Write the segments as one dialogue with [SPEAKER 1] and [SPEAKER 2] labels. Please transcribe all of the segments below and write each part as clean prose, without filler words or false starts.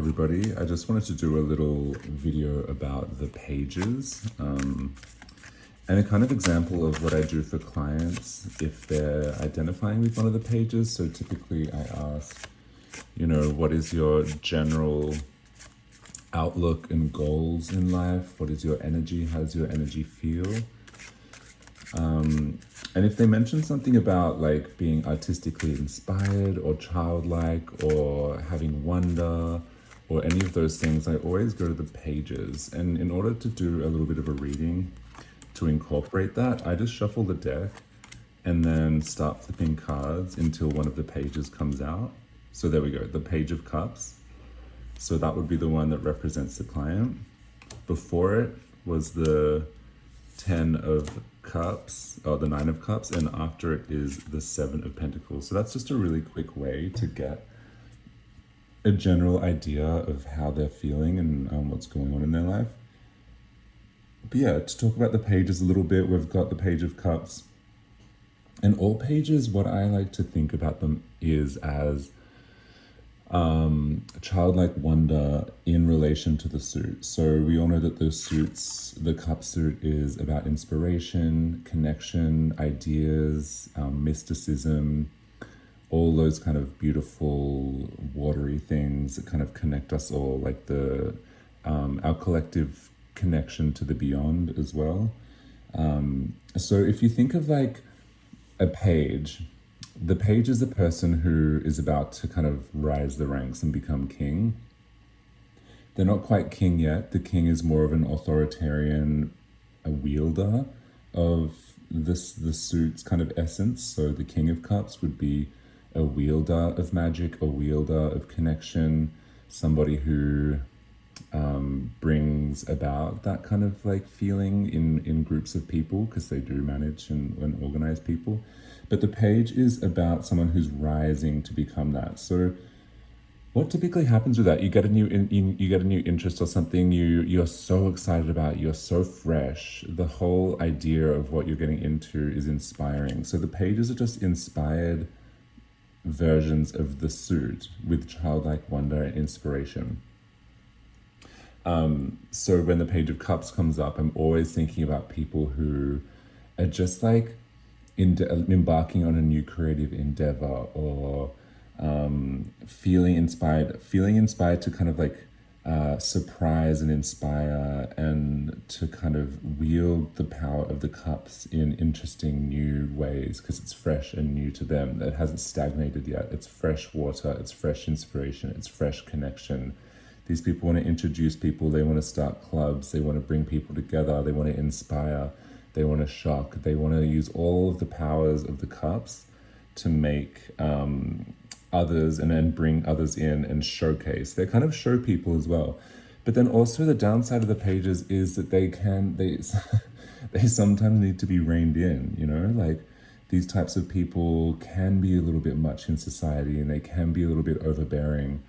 [SPEAKER 1] everybody. I just wanted to do a little video about the pages and a kind of example of what I do for clients if they're identifying with one of the pages. So typically I ask, what is your general outlook and goals in life? What is your energy? How does your energy feel? And if they mention something about like being artistically inspired or childlike or having wonder or any of those things, I always go to the pages. And in order to do a little bit of a reading to incorporate that, I just shuffle the deck and then start flipping cards until one of the pages comes out. So there we go, the Page of Cups. So that would be the one that represents the client. Before it was the 10 of Cups, or the 9 of Cups, and after it is the 7 of Pentacles. So that's just a really quick way to get a general idea of how they're feeling and what's going on in their life. But yeah, to talk about the pages a little bit, we've got the Page of Cups. And all pages, what I like to think about them is as childlike wonder in relation to the suit. So we all know that the cup suit is about inspiration, connection, ideas, mysticism, all those kind of beautiful watery things that kind of connect us all, like our collective connection to the beyond as well. So if you think of like a page, the page is the person who is about to kind of rise the ranks and become king. They're not quite king yet. The king is more of an authoritarian, a wielder of the suit's kind of essence. So the King of Cups would be a wielder of magic, a wielder of connection, somebody who brings about that kind of like feeling in groups of people, because they do manage and organize people. But the page is about someone who's rising to become that. So what typically happens with that, you get a new interest or something you're so excited about, you're so fresh, the whole idea of what you're getting into is inspiring. So the pages are just inspired versions of the suit with childlike wonder and inspiration. So when the Page of Cups comes up, I'm always thinking about people who are just like embarking on a new creative endeavor, or feeling inspired to kind of like surprise and inspire, and to kind of wield the power of the cups in interesting new ways, because it's fresh and new to them. It hasn't stagnated yet. It's fresh water, it's fresh inspiration, it's fresh connection. These people want to introduce people, they want to start clubs, they want to bring people together, they want to inspire, they want to shock, they want to use all of the powers of the cups to make others, and then bring others in and showcase. They kind of show people as well. But then also the downside of the pages is that they sometimes need to be reined in, like these types of people can be a little bit much in society, and they can be a little bit overbearing.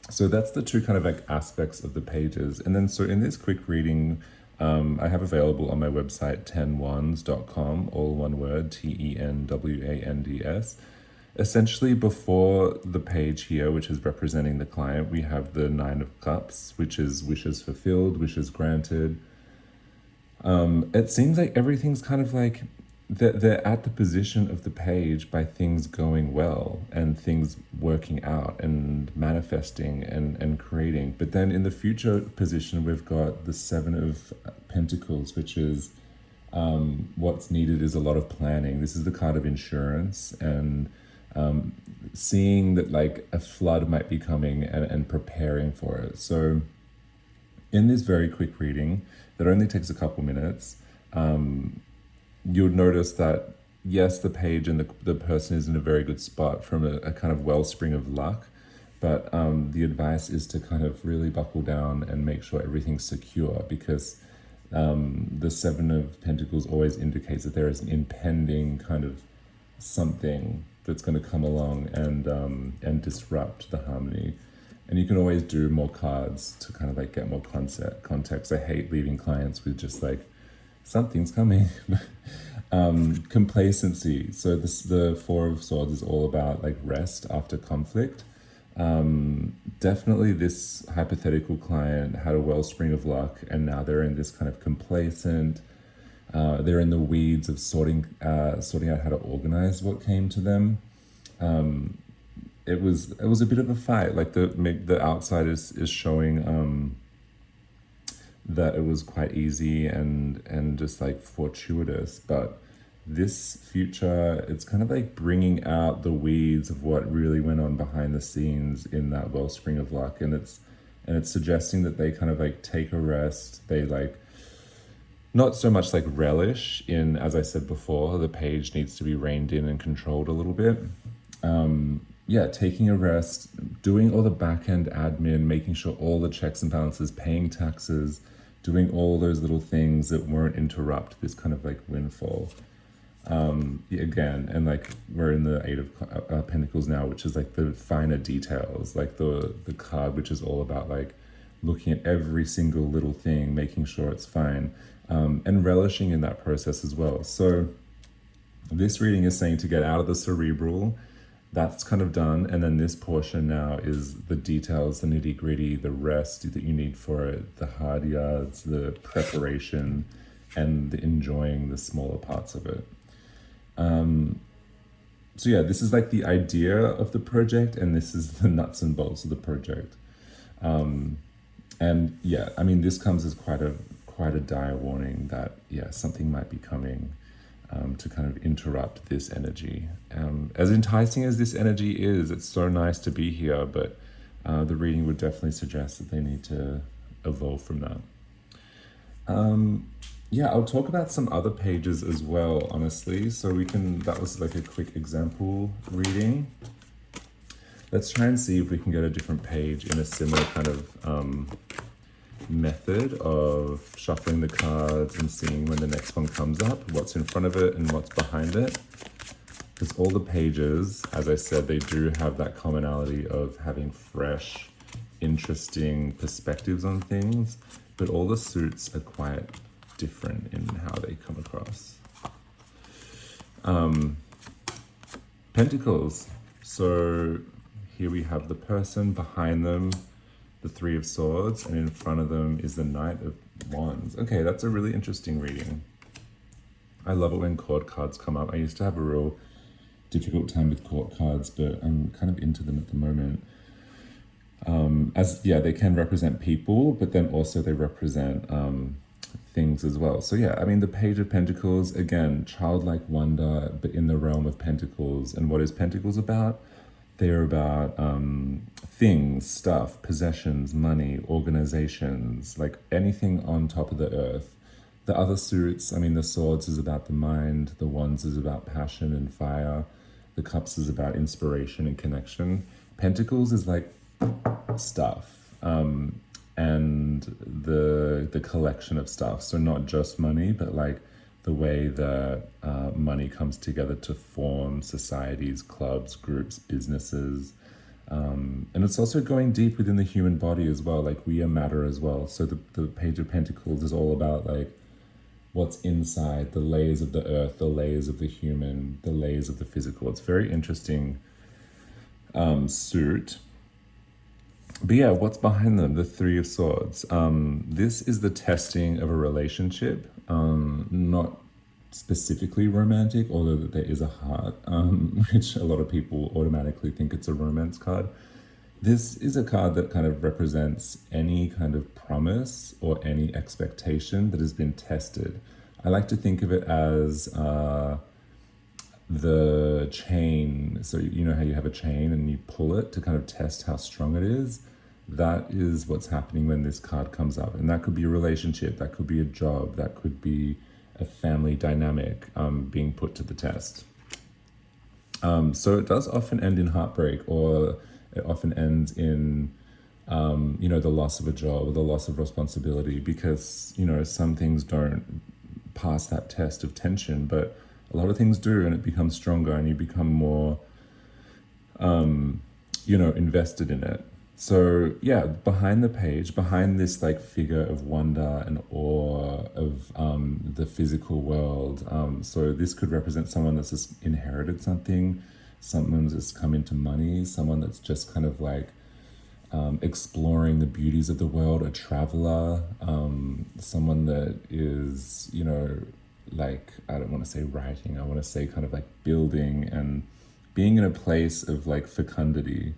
[SPEAKER 1] So that's the two kind of like aspects of the pages. And then so in this quick reading, I have available on my website 10wands.com, all one word, TENWANDS. Essentially, before the page here, which is representing the client, we have the 9 of Cups, which is wishes fulfilled, wishes granted. It seems like everything's kind of like they're at the position of the page by things going well and things working out and manifesting and creating. But then in the future position, we've got the 7 of Pentacles, which is what's needed is a lot of planning. This is the card of insurance, and seeing that like a flood might be coming and preparing for it. So in this very quick reading that only takes a couple minutes, you'll notice that yes, the page and the person is in a very good spot from a kind of wellspring of luck, but the advice is to kind of really buckle down and make sure everything's secure, because the 7 of Pentacles always indicates that there is an impending kind of something that's going to come along and disrupt the harmony. And you can always do more cards to kind of like get more context. I hate leaving clients with just like something's coming. Complacency. So the 4 of Swords is all about like rest after conflict. definitely this hypothetical client had a wellspring of luck, and now they're in this kind of complacent. They're in the weeds of sorting out how to organize what came to them. It was a bit of a fight. Like the outside is showing that it was quite easy and just like fortuitous, but this future, it's kind of like bringing out the weeds of what really went on behind the scenes in that wellspring of luck, and it's suggesting that they kind of like take a rest. They like not so much like relish in, as I said before, the page needs to be reined in and controlled a little bit. Yeah, taking a rest, doing all the back end admin, making sure all the checks and balances, paying taxes, doing all those little things that won't interrupt this kind of like windfall. Yeah, again, and like we're in the Eight of Pentacles now, which is like the finer details, like the card, which is all about like looking at every single little thing, making sure it's fine, and relishing in that process as well. So this reading is saying to get out of the cerebral. That's kind of done, and then this portion now is the details, the nitty gritty, the rest that you need for it, the hard yards, the preparation, and the enjoying the smaller parts of it. So yeah, this is like the idea of the project, and this is the nuts and bolts of the project. And yeah, I mean, this comes as quite a dire warning that yeah, something might be coming to kind of interrupt this energy. As enticing as this energy is, it's so nice to be here, but the reading would definitely suggest that they need to evolve from that. Yeah, I'll talk about some other pages as well, honestly. So that was like a quick example reading. Let's try and see if we can get a different page in a similar kind of method of shuffling the cards and seeing when the next one comes up, what's in front of it and what's behind it. Because all the pages, as I said, they do have that commonality of having fresh, interesting perspectives on things, but all the suits are quite different in how they come across. Pentacles. So here we have the person, behind them the Three of Swords, and in front of them is the Knight of Wands. Okay, that's a really interesting reading. I love it when court cards come up. I used to have a real difficult time with court cards, but I'm kind of into them at the moment. They can represent people, but then also they represent things as well. So yeah, I mean, the Page of Pentacles, again, childlike wonder, but in the realm of Pentacles. And what is Pentacles about? They're about things, stuff, possessions, money, organizations, like anything on top of the earth. The other suits, I mean, the Swords is about the mind, the Wands is about passion and fire, the Cups is about inspiration and connection. Pentacles is like stuff, and the collection of stuff. So not just money, but like the way that money comes together to form societies, clubs, groups, businesses. And it's also going deep within the human body as well, like we are matter as well. So the Page of Pentacles is all about like what's inside, the layers of the earth, the layers of the human, the layers of the physical. It's very interesting suit. But yeah, what's behind them? The Three of Swords. This is the testing of a relationship, not specifically romantic, although there is a heart, which a lot of people automatically think it's a romance card. This is a card that kind of represents any kind of promise or any expectation that has been tested. I like to think of it as the chain. So you know how you have a chain and you pull it to kind of test how strong it is? That is what's happening when this card comes up. And that could be a relationship, that could be a job, that could be a family dynamic being put to the test. So it does often end in heartbreak, or it often ends in, the loss of a job or the loss of responsibility, because, some things don't pass that test of tension, but a lot of things do, and it becomes stronger and you become more, invested in it. So yeah, behind the page, behind this like figure of wonder and awe of the physical world. So this could represent someone that's just inherited something, someone that's come into money, someone that's just kind of like exploring the beauties of the world, a traveler, someone that is, like, I don't want to say writing, I want to say kind of like building and being in a place of like fecundity,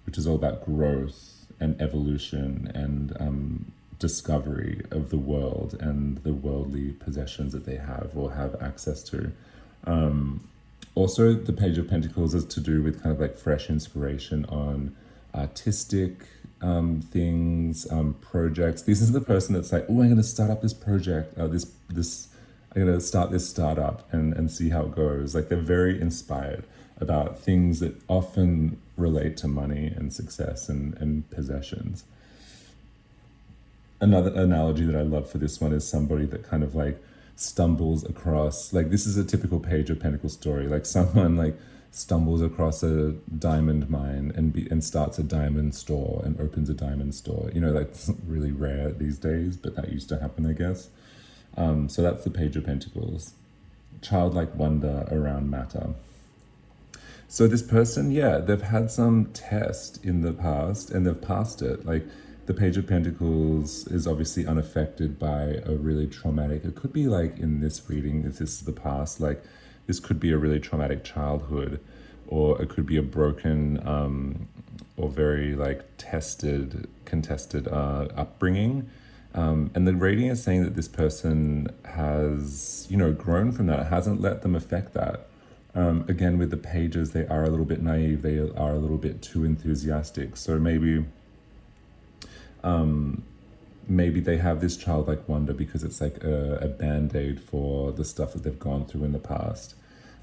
[SPEAKER 1] which is all about growth and evolution and discovery of the world and the worldly possessions that they have or have access to. Also, the Page of Pentacles is to do with kind of like fresh inspiration on artistic things, projects. This is the person that's like, oh, I'm going to start up this project, I'm going to start this startup and see how it goes. Like they're very inspired about things that often relate to money and success and possessions. Another analogy that I love for this one is somebody that kind of like stumbles across, like this is a typical Page of Pentacles story, like someone like stumbles across a diamond mine and starts a diamond store and opens a diamond store. That's really rare these days, but that used to happen, I guess. So that's the Page of Pentacles. Childlike wonder around matter. So this person, yeah, they've had some test in the past and they've passed it. Like the Page of Pentacles is obviously unaffected by a really traumatic, it could be like in this reading, if this is the past, like this could be a really traumatic childhood, or it could be a broken or very like contested upbringing. And the reading is saying that this person has, grown from that. It hasn't let them affect that. Again, with the pages, they are a little bit naive. They are a little bit too enthusiastic. So maybe they have this childlike wonder because it's like a band-aid for the stuff that they've gone through in the past.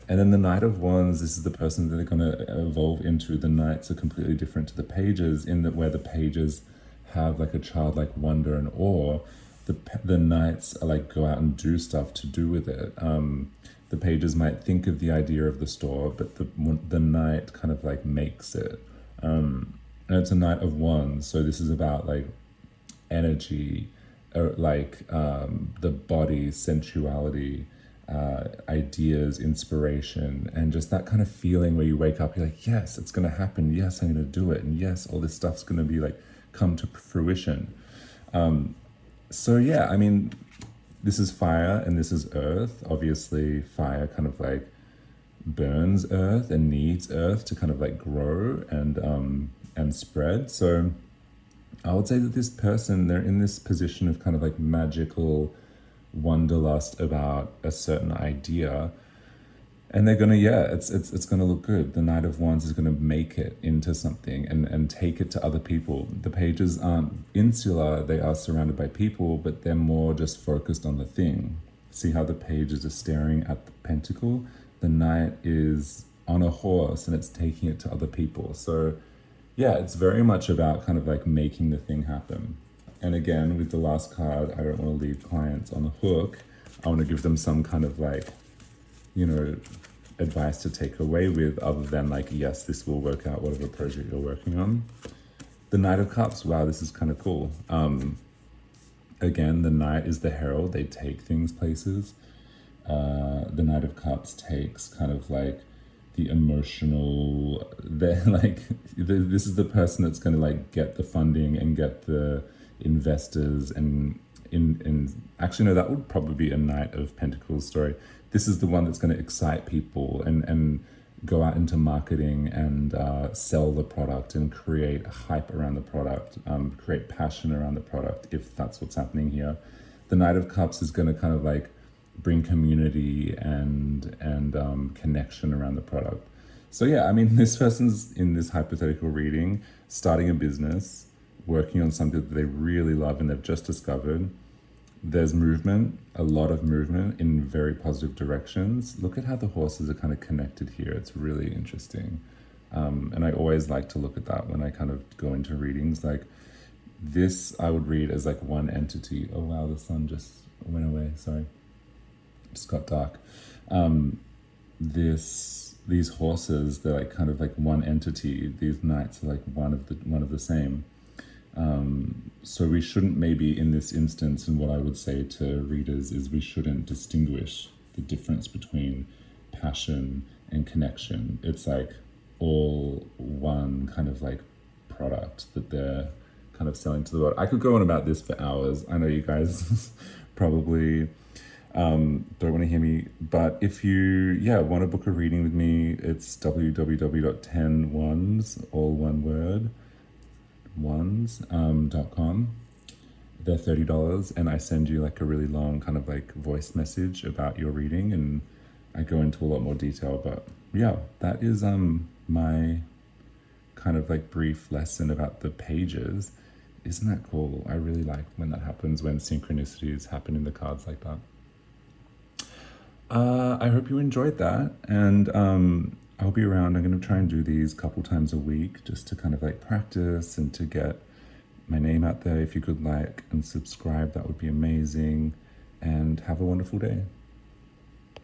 [SPEAKER 1] And then the Knight of Wands, this is the person that they're going to evolve into. The Knights are completely different to the pages in that where the pages have like a childlike wonder and awe, the Knights are like go out and do stuff to do with it. The pages might think of the idea of the store, but the Knight kind of like makes it. And it's a Knight of Wands, so this is about like energy, the body, sensuality, ideas, inspiration, and just that kind of feeling where you wake up, you're like, yes, it's going to happen. Yes, I'm going to do it. And yes, all this stuff's going to be like come to fruition. So yeah, I mean, this is fire and this is earth. Obviously, fire kind of like burns earth and needs earth to kind of like grow and spread. So I would say that this person, they're in this position of kind of like magical wanderlust about a certain idea, and they're gonna, yeah, it's gonna look good. The Knight of Wands is gonna make it into something and take it to other people. The pages aren't insular, they are surrounded by people, but they're more just focused on the thing. See how the pages are staring at the pentacle? The Knight is on a horse and it's taking it to other people. So yeah, it's very much about kind of like making the thing happen. And again, with the last card, I don't want to leave clients on the hook. I want to give them some kind of like, advice to take away with, other than like, yes, this will work out, whatever project you're working on. The Knight of Cups, wow, this is kind of cool. Again, the Knight is the herald. They take things places. The Knight of Cups takes kind of like the emotional, they're like, this is the person that's going to like get the funding and get the investors and actually no, that would probably be a Knight of Pentacles story. This is the one that's going to excite people and go out into marketing and sell the product and create hype around the product, create passion around the product, if that's what's happening here. The Knight of Cups is going to kind of like bring community and connection around the product. So yeah, I mean, this person's in this hypothetical reading, starting a business, working on something that they really love and they've just discovered. There's movement, a lot of movement in very positive directions. Look at how the horses are kind of connected here. It's really interesting. And I always like to look at that when I kind of go into readings. Like this, I would read as like one entity. Oh wow, the sun just went away. Sorry, it just got dark. These horses, they're like kind of like one entity. These knights are like one of the same. So we shouldn't, maybe in this instance, and what I would say to readers is we shouldn't distinguish the difference between passion and connection. It's like all one kind of like product that they're kind of selling to the world. I could go on about this for hours. I know you guys probably don't want to hear me, but if you want to book a reading with me, it's www.10ones, all one word, ones.com. They're $30, and I send you like a really long kind of like voice message about your reading, and I go into a lot more detail. But yeah, that is my kind of like brief lesson about the pages. Isn't that cool? I really like when that happens, when synchronicities happen in the cards like that. I hope you enjoyed that, and I'll be around. I'm going to try and do these a couple times a week just to kind of like practice and to get my name out there. If you could like and subscribe, that would be amazing, and have a wonderful day.